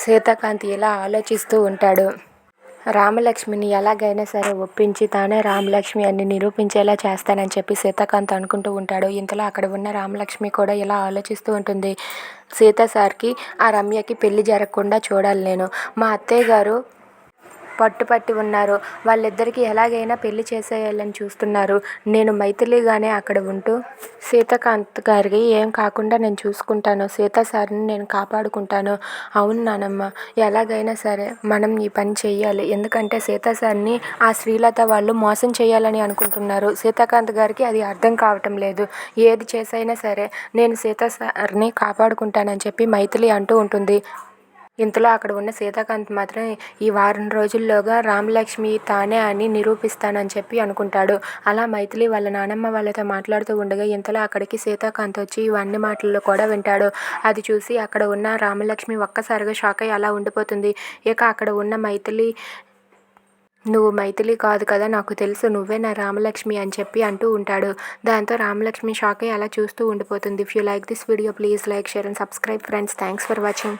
సీతాకాంత్ ఇలా ఆలోచిస్తూ ఉంటాడు. రామలక్ష్మిని ఎలాగైనా సరే ఒప్పించి తానే రామలక్ష్మి అని నిరూపించేలా చేస్తానని చెప్పి సీతాకాంత్ అనుకుంటూ ఉంటాడు. ఇంతలో అక్కడ ఉన్న రామలక్ష్మి కూడా ఇలా ఆలోచిస్తూ ఉంటుంది. సీత సార్కి ఆ రమ్యకి పెళ్లి జరగకుండా చూడాలి నేను. మా అత్తయ్య గారు పట్టుపట్టి ఉన్నారు. వాళ్ళిద్దరికీ ఎలాగైనా పెళ్లి చేసేయాలని చూస్తున్నారు. నేను మైథిలిగానే అక్కడ ఉంటూ సీతాకాంత్ గారికి ఏం కాకుండా నేను చూసుకుంటాను. సీతా సార్ని నేను కాపాడుకుంటాను. అవును నానమ్మ, ఎలాగైనా సరే మనం ఈ పని చెయ్యాలి. ఎందుకంటే సీతా సార్ని ఆ శ్రీలత వాళ్ళు మోసం చేయాలని అనుకుంటున్నారు. సీతాకాంత్ గారికి అది అర్థం కావటం లేదు. ఏది చేసైనా సరే నేను సీతా సార్ని కాపాడుకుంటానని చెప్పి మైథిలి అంటూ ఉంటుంది. ఇంతలో అక్కడ ఉన్న సీతాకాంత్ మాత్రం ఈ వారం రోజుల్లోగా రామలక్ష్మి తానే అని నిరూపిస్తానని చెప్పి అనుకుంటాడు. అలా మైథిలి వాళ్ళ నానమ్మ వాళ్ళతో మాట్లాడుతూ ఉండగా ఇంతలో అక్కడికి సీతాకాంత్ వచ్చి ఇవన్నీ మాటల్లో కూడా వింటాడు. అది చూసి అక్కడ ఉన్న రామలక్ష్మి ఒక్కసారిగా షాక్ అయ్యి అలా ఉండిపోతుంది. ఇక అక్కడ ఉన్న మైథిలి, నువ్వు మైథిలి కాదు కదా, నాకు తెలుసు నువ్వే నా రామలక్ష్మి అని చెప్పి అంటూ ఉంటాడు. దాంతో రామలక్ష్మి షాక్ అయ్యి అలా చూస్తూ ఉండిపోతుంది. If you like this video please like, share and subscribe friends. Thanks for watching.